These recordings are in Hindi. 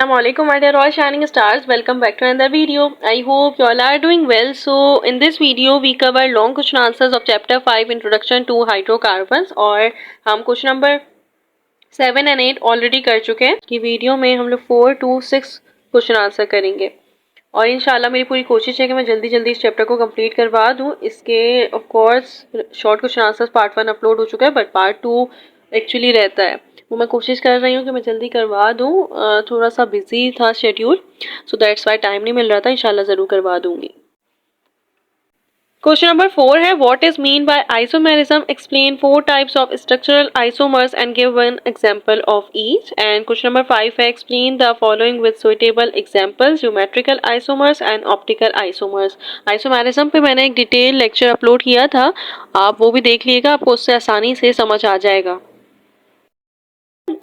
Assalamualaikum my dear all shining stars, welcome back to another video. I hope you all are doing well. So in this video we cover long question answers of chapter 5 introduction to hydrocarbons और हम क्वेश्चन नंबर 7 और 8 ऑलरेडी कर चुके हैं कि वीडियो में हम लोग 4 to 6 क्वेश्चन आंसर करेंगे और इंशाल्लाह मेरी पूरी कोशिश है कि मैं जल्दी जल्दी इस चैप्टर को कंप्लीट करवा दूं। इसके of course short question answers part 1 upload हो चुका है बट पार्ट 2 एक्चुअली रहता है, वो मैं कोशिश कर रही हूँ कि मैं जल्दी करवा दूँ। थोड़ा सा बिजी था schedule, so that's why time नहीं मिल रहा था। इंशाल्लाह ज़रूर करवा दूंगी। क्वेश्चन नंबर 4 है what is mean by isomerism, explain 4 types of structural isomers and give one example of each. And question number 5 है explain the following with suitable examples, geometrical isomers and optical isomers. Isomerism पे मैंने एक डिटेल लेक्चर अपलोड किया था, आप वो भी देख लीजिएगा, आपको उससे आसानी से समझ आ जाएगा।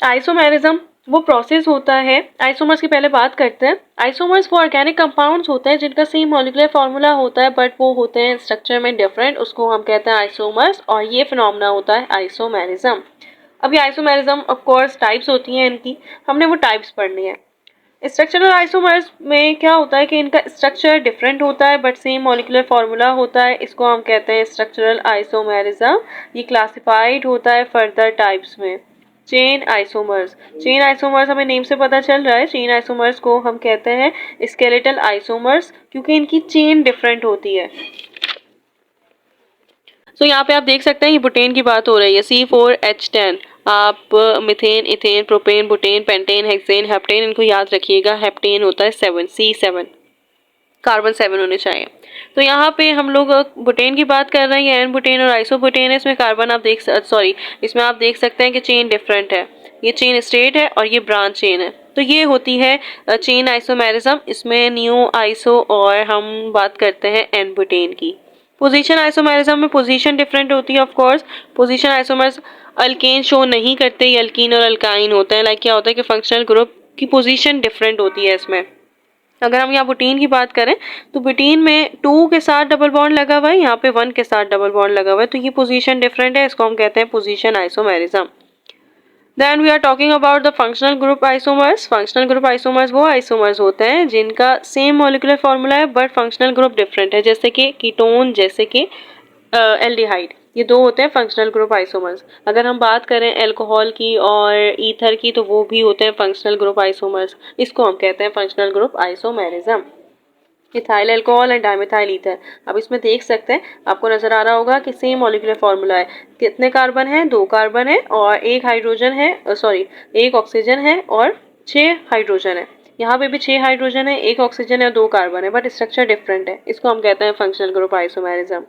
आइसोमेरिज्म वो प्रोसेस होता है, आइसोमर्स की पहले बात करते हैं। आइसोमर्स वो ऑर्गेनिक कंपाउंड्स होते हैं जिनका सेम मॉलिक्यूलर फार्मूला होता है बट वो होते हैं स्ट्रक्चर में डिफरेंट, उसको हम कहते हैं आइसोमर्स और ये फिनोमेना होता है आइसोमेरिज्म। अब ये आइसोमेरिज्म ऑफ कोर्स टाइप्स होती हैं इनकी, हमने वो टाइप्स पढ़नी है। स्ट्रक्चरल आइसोमर्स में क्या होता है कि इनका स्ट्रक्चर डिफरेंट होता है बट सेम मॉलिक्यूलर फार्मूला होता है, इसको हम कहते हैं स्ट्रक्चरल आइसोमेरिज्म। ये क्लासिफाइड होता है फर्दर टाइप्स में। चेन आइसोमर्स, चेन आइसोमर्स हमें नेम से पता चल रहा है, चेन आइसोमर्स को हम कहते हैं स्केलेटल आइसोमर्स क्योंकि इनकी चेन डिफरेंट होती है। सो यहाँ पे आप देख सकते हैं ये बुटेन की बात हो रही है, C4H10। आप methane, ethane, propane, butane, pentane, hexane, heptane इनको याद रखिएगा। हेप्टेन होता है 7, C7, कार्बन 7 होने चाहिए। तो यहाँ पे हम लोग बुटेन की बात कर रहे हैं, एन बुटेन और आइसोबुटेन है। इसमें कार्बन आप इसमें आप देख सकते हैं कि चेन डिफरेंट है, ये चेन स्ट्रेट है और ये ब्रांच चेन है, तो ये होती है चेन आइसोमेरिज्म। इसमें न्यू आइसो और हम बात करते हैं एन बुटेन की। पोजीशन आइसोमेरिज्म में पोजीशन डिफरेंट होती है of course. Position isomers alkane show नहीं करते, ये अल्कीन और अल्काइन होते हैं। लाइक क्या होता है कि फंक्शनल ग्रुप की पोजीशन डिफरेंट होती है इसमें। अगर हम यहाँ बुटीन की बात करें तो बुटीन में 2 के साथ डबल बॉन्ड लगा हुआ है, यहाँ पे 1 के साथ डबल बॉन्ड लगा हुआ है, तो ये पोजीशन डिफरेंट है, इसको हम कहते हैं position isomerism. Then we are talking about the functional group isomers. Functional group isomers वो आइसोमर्स होते हैं जिनका सेम मॉलिक्यूलर फॉर्मूला है बट फंक्शनल ग्रुप डिफरेंट है, जैसे कि कीटोन, जैसे कि एल्डिहाइड, ये दो होते हैं फंक्शनल ग्रुप आइसोमर्स। अगर हम बात करें अल्कोहल की और ईथर की तो वो भी होते हैं फंक्शनल ग्रुप आइसोमर्स, इसको हम कहते हैं functional group isomerism. Ethyl alcohol and dimethyl ether, अब इसमें देख सकते हैं, आपको नजर आ रहा होगा कि सेम मॉलिक्यूलर फॉर्मूला है। कितने कार्बन है? 2 कार्बन है और एक हाइड्रोजन है, एक ऑक्सीजन है और 6 हाइड्रोजन है। यहाँ पे भी 6 हाइड्रोजन है, एक ऑक्सीजन है और 2 कार्बन है बट स्ट्रक्चर डिफरेंट है, इसको हम कहते हैं फंक्शनल ग्रुप आइसोमेरिज्म।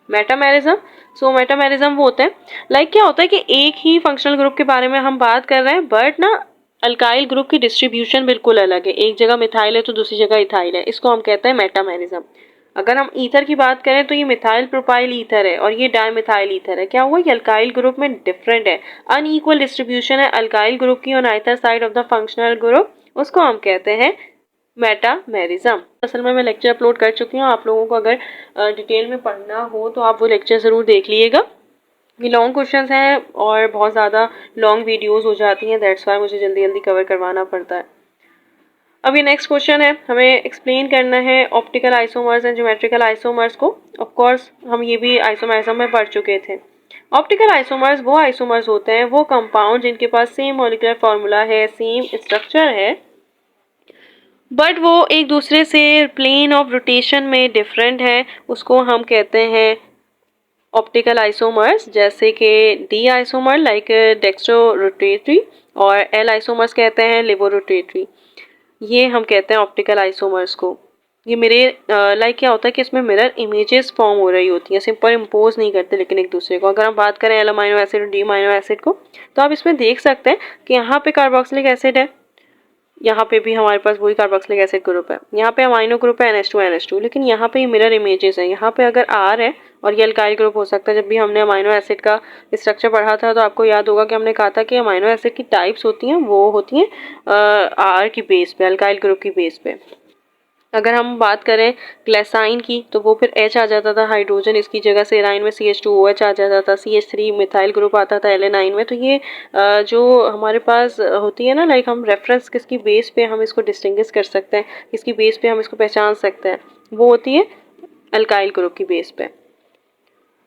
मेटामेरिज्म, सो मेटामेरिज्म वो होते हैं, लाइक क्या होता है कि एक ही फंक्शनल ग्रुप के बारे में हम बात कर रहे हैं बट ना अल्काइल ग्रुप की डिस्ट्रीब्यूशन बिल्कुल अलग है, एक जगह मिथाइल है तो दूसरी जगह इथाइल है, इसको हम कहते हैं मेटामेरिज्म। अगर हम ईथर की बात करें तो ये मिथाइल प्रोपाइल ईथर है और ये डाइमिथाइल ईथर है। क्या हुआ, ये अल्काइल ग्रुप में डिफरेंट है, अनइक्वल डिस्ट्रीब्यूशन है अल्काइल ग्रुप की on either side of the functional group, उसको हम कहते हैं मेटामेरिज्म। असल में मैं लेक्चर अपलोड कर चुकी हूँ, आप लोगों को अगर डिटेल में पढ़ना हो तो आप वो लेक्चर ज़रूर देख लीजिएगा। ये लॉन्ग क्वेश्चंस हैं और बहुत ज़्यादा लॉन्ग वीडियोस हो जाती हैं, दैट्स वाई मुझे जल्दी जल्दी कवर करवाना पड़ता है। अब ये नेक्स्ट क्वेश्चन है, हमें एक्सप्लेन करना है optical isomers and geometrical isomers को। ऑफ कोर्स हम ये भी आइसोमेरिज्म में पढ़ चुके थे। ऑप्टिकल आइसोमर्स वो आइसोमर्स होते हैं, वो कंपाउंड जिनके पास सेम मॉलिक्यूलर फार्मूला है, सेम स्ट्रक्चर है बट वो एक दूसरे से प्लेन ऑफ रोटेशन में डिफरेंट है, उसको हम कहते हैं ऑप्टिकल आइसोमर्स। जैसे कि D isomer like dextro rotatory और एल आइसोमर्स कहते हैं लिवो रोटेटरी, ये हम कहते हैं ऑप्टिकल आइसोमर्स को। ये मेरे लाइक क्या होता है कि इसमें मिरर इमेजेस फॉर्म हो रही होती हैं, सिंपल इम्पोज नहीं करते लेकिन एक दूसरे को। अगर हम बात करें एल अमाइनो एसिड और डी अमाइनो एसिड को तो आप इसमें देख सकते हैं कि यहाँ पे कार्बोक्सिलिक एसिड है, यहाँ पे भी हमारे पास वही कार्बोक्सिलिक एसिड ग्रुप है, यहाँ पे अमाइनो ग्रुप है NH2 लेकिन यहाँ पे मिरर इमेजेस हैं। यहाँ पे अगर R है और ये अल्काइल ग्रुप हो सकता है। जब भी हमने अमाइनो एसिड का स्ट्रक्चर पढ़ा था तो आपको याद होगा कि हमने कहा था कि अमाइनो एसिड की टाइप्स होती हैं, वो होती हैं R की बेस पे, अल्काइल ग्रुप की बेस पे। अगर हम बात करें ग्लाइसाइन की तो वो फिर H आ जाता था हाइड्रोजन, इसकी जगह सेराइन में CH2OH आ जाता था, CH3 मिथाइल ग्रुप आता था एलेनाइन में। तो ये जो हमारे पास होती है ना, लाइक हम रेफरेंस किसकी बेस पे हम इसको डिस्टिंग्विश कर सकते हैं, किसकी बेस पे हम इसको पहचान सकते हैं, वो होती है अल्काइल ग्रुप की बेस पे।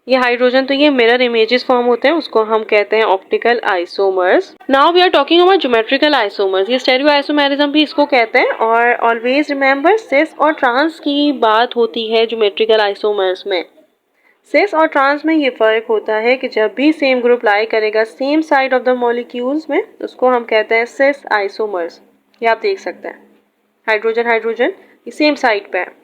ये हाइड्रोजन तो ये मिरर इमेजेस फॉर्म होते हैं, उसको हम कहते हैं optical isomers. Now we are talking about geometrical isomers, ये स्टेरियो आइसोमेरिज्म भी इसको कहते हैं। और ऑलवेज रिमेंबर सिस और ट्रांस की बात होती है ज्योमेट्रिकल आइसोमर्स में। सिस और ट्रांस में ये फर्क होता है कि जब भी सेम ग्रुप लाई करेगा same side of the molecules में, उसको हम कहते हैं सिस आइसोमर्स। ये आप देख सकते हैं, हाइड्रोजन हाइड्रोजन ये सेम साइड पे है।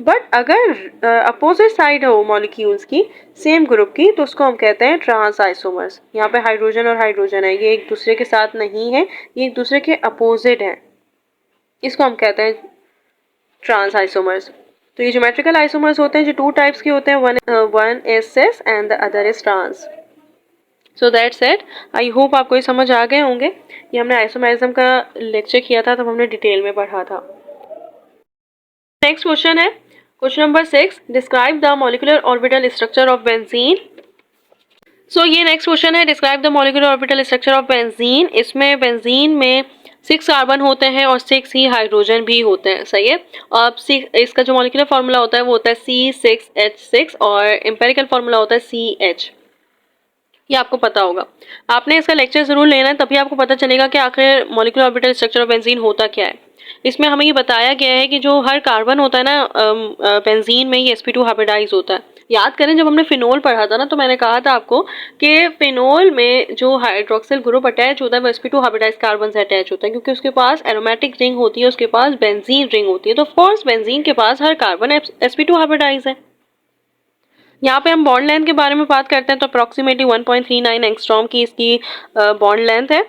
बट अगर अपोजिट साइड हो मॉलिक्यूल्स की सेम ग्रुप की, तो उसको हम कहते हैं ट्रांस आइसोमर्स। यहाँ पे हाइड्रोजन और हाइड्रोजन है, ये एक दूसरे के साथ नहीं है, ये एक दूसरे के अपोजिट हैं, इसको हम कहते हैं ट्रांस आइसोमर्स। तो ये ज्योमेट्रिकल आइसोमर्स होते हैं जो 2 टाइप्स के होते हैं, one is cis and the other is trans. So that's it. I hope आपको ये समझ आ गए होंगे। ये हमने आइसोमेरिज्म का लेक्चर किया था, तब हमने डिटेल में पढ़ा था। नेक्स्ट क्वेश्चन है question number 6, describe the molecular orbital structure of benzene. So ये नेक्स्ट क्वेश्चन है, describe the molecular orbital structure of benzene. इसमें बेंजीन में 6 कार्बन होते हैं और 6 ही हाइड्रोजन भी होते हैं, सही है। अब इसका जो मॉलिक्यूलर फार्मूला होता है वो होता है C6H6 और एम्पेरिकल फार्मूला होता है CH। ये आपको पता होगा, आपने इसका लेक्चर जरूर लेना है, तभी आपको पता चलेगा कि आखिर molecular orbital structure of benzene होता क्या है। इसमें हमें ये बताया गया है कि जो हर कार्बन होता है ना बेंजीन में, ये sp2 हाइब्रिडाइज होता है। याद करें जब हमने फिनोल पढ़ा था ना, तो मैंने कहा था आपको कि फिनोल में जो हाइड्रोक्सिल ग्रुप अटैच होता है वो sp2 हाइब्रिडाइज कार्बन से अटैच होता है, क्योंकि उसके पास एरोमेटिक रिंग होती है, उसके पास बेंजीन रिंग होती है। तो ऑफकोर्स बेंजीन के पास हर कार्बन sp2 हाइब्रिडाइज है। यहाँ पे हम बॉन्ड लेंथ के बारे में बात करते हैं, तो अप्रॉक्सीमेटली 1.39 एंगस्ट्रॉम की इसकी बॉन्ड लेंथ है।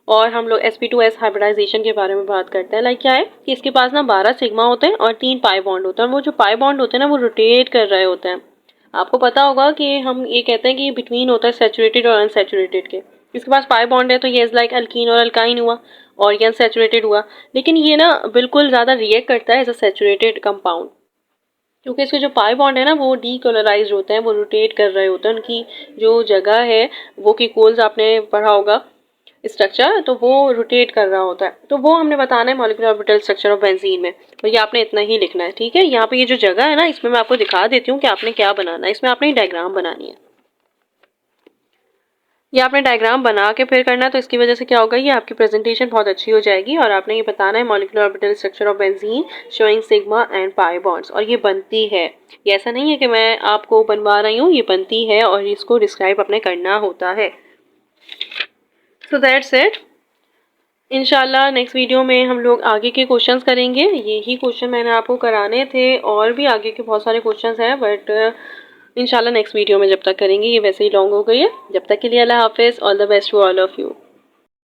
और हम लोग sp2s हाइब्रिडाइजेशन के बारे में बात करते हैं। लाइक क्या है कि इसके पास ना 12 सिग्मा होते हैं और 3 पाई बॉन्ड होते हैं, और वो जो पाई बॉन्ड होते हैं ना वो रोटेट कर रहे होते हैं। आपको पता होगा कि हम ये कहते हैं कि बिटवीन होता है सैचुरेटेड और अनसैचुरेटेड के। इसके पास पाई बॉन्ड है तो ये इज लाइक अल्कीन और अल्काइन हुआ, और ये अनसैचुरेटेड हुआ। लेकिन ये ना बिल्कुल ज़्यादा रिएक्ट करता है एज अ सैचुरेटेड कंपाउंड, क्योंकि इसके जो पाई बॉन्ड है ना वो डीकोलराइज्ड होते हैं, वो रोटेट कर रहे होते हैं। उनकी जो जगह है वो की कोल्स आपने पढ़ा होगा स्ट्रक्चर, तो वो रोटेट कर रहा होता है। तो वो हमने बताना है molecular orbital structure of benzene में। तो ये आपने इतना ही लिखना है, ठीक है। यहाँ पे ये जो जगह है ना, इसमें मैं आपको दिखा देती हूँ कि आपने क्या बनाना है। इसमें आपने डायग्राम बनानी है, ये आपने डायग्राम बना के फिर करना है। तो इसकी वजह से क्या होगा, ये आपकी प्रेजेंटेशन बहुत अच्छी हो जाएगी। और आपने ये बताना है molecular orbital structure of benzene showing sigma and pi bonds. और ये बनती है, ये ऐसा नहीं है कि मैं आपको बनवा रही हूँ, ये बनती है और इसको डिस्क्राइब अपने करना होता है। सो दैट्स इट। इंशाल्लाह नेक्स्ट वीडियो में हम लोग आगे के क्वेश्चंस करेंगे। यही क्वेश्चन मैंने आपको कराने थे, और भी आगे के बहुत सारे क्वेश्चंस हैं, बट इंशाल्लाह नेक्स्ट वीडियो में जब तक करेंगे। ये वैसे ही लॉन्ग हो गई है। जब तक के लिए अल्लाह हाफिज़, all the best to all of you.